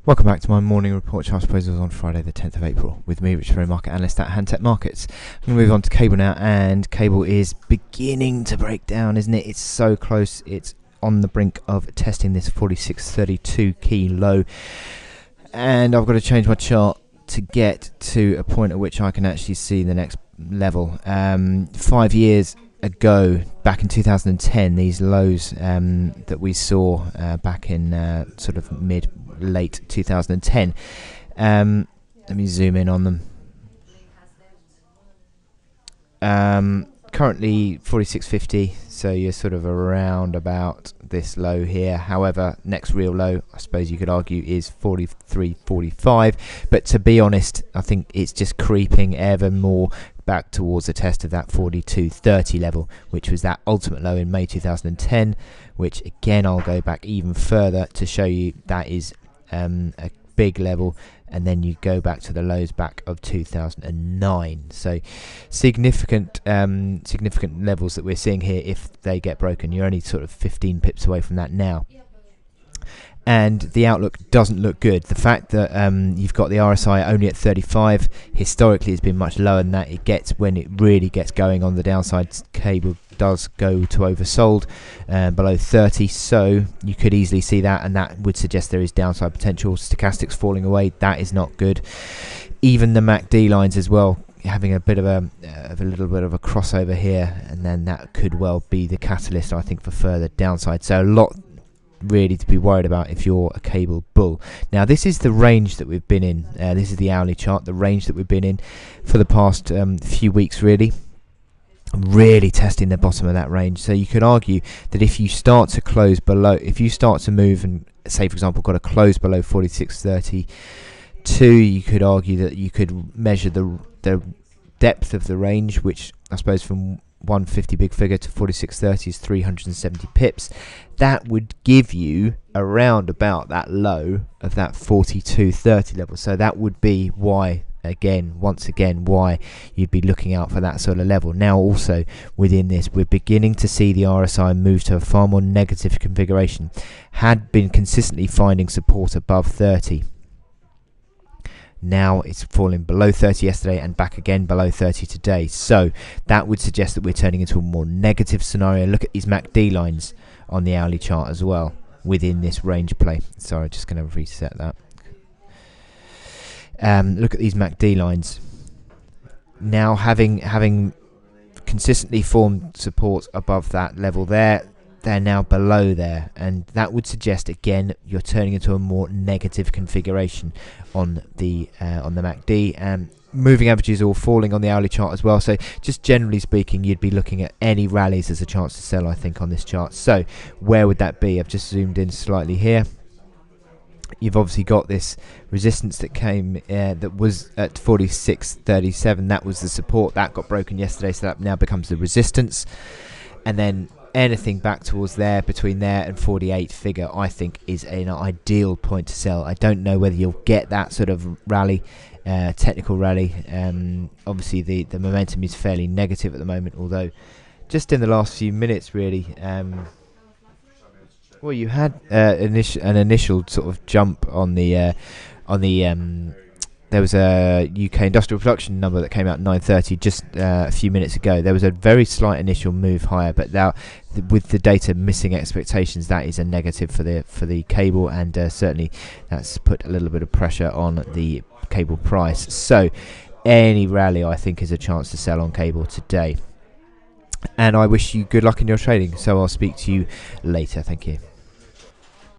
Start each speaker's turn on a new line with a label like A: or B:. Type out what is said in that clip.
A: Welcome back to my morning report. Charles suppose it was on Friday the 10th of April with me, Rich Ferry, market analyst at Handtech Markets. I'm going to move on to cable now, and cable is beginning to break down, isn't it? It's so close. It's on the brink of testing this 46.32 key low, and I've got to change my chart to get to a point at which I can actually see the next level. 5 years ago, back in 2010, these lows that we saw back in sort of late 2010. Let me zoom in on them. Currently 46.50, so you're sort of around about this low here. However, next real low, I suppose you could argue, is 43.45, but to be honest, I think it's just creeping ever more back towards the test of that 42.30 level, which was that ultimate low in May 2010, which again I'll go back even further to show you that is a big level, and then you go back to the lows back of 2009. So significant levels that we're seeing here. If they get broken, you're only sort of 15 pips away from that now, and the outlook doesn't look good. The fact that you've got the RSI only at 35, historically has been much lower than that. It gets, when it really gets going on the downside, cable does go to oversold below 30, so you could easily see that, and that would suggest there is downside potential. Stochastics falling away, that is not good. Even the MACD lines as well, having a bit of a little bit of a crossover here, and then that could well be the catalyst, I think, for further downside. So a lot really to be worried about if you're a cable bull. Now this is the range that we've been in. This is the hourly chart, the range that we've been in for the past few weeks, really testing the bottom of that range. So you could argue that if you start to close below, if you start to move and say for example got a close below 46.32, you could argue that you could measure the depth of the range, which I suppose from 150 big figure to 46.30 is 370 pips. That would give you around about that low of that 42.30 level. So that would be why, once again, why you'd be looking out for that sort of level. Now also within this, we're beginning to see the RSI move to a far more negative configuration. Had been consistently finding support above 30. Now it's falling below 30 yesterday and back again below 30 today. So that would suggest that we're turning into a more negative scenario. Look at these MACD lines on the hourly chart as well within this range play. Sorry, just going to reset that. Look at these MACD lines. Now having consistently formed support above that level there, they're now below there, and that would suggest again you're turning into a more negative configuration on the MACD. Moving averages all falling on the hourly chart as well, so just generally speaking you'd be looking at any rallies as a chance to sell, I think, on this chart. So where would that be? I've just zoomed in slightly here. You've obviously got this resistance that came that was at 46.37. That was the support that got broken yesterday, so that now becomes the resistance, and then anything back towards there, between there and 48 figure, I think is an ideal point to sell. I don't know whether you'll get that sort of rally, technical rally. Obviously the momentum is fairly negative at the moment, although just in the last few minutes really, well, you had an initial sort of jump on the there was a UK industrial production number that came out at 9:30 just a few minutes ago. There was a very slight initial move higher, but now with the data missing expectations, that is a negative for the cable, and certainly that's put a little bit of pressure on the cable price. So any rally, I think, is a chance to sell on cable today. And I wish you good luck in your trading. So I'll speak to you later. Thank you.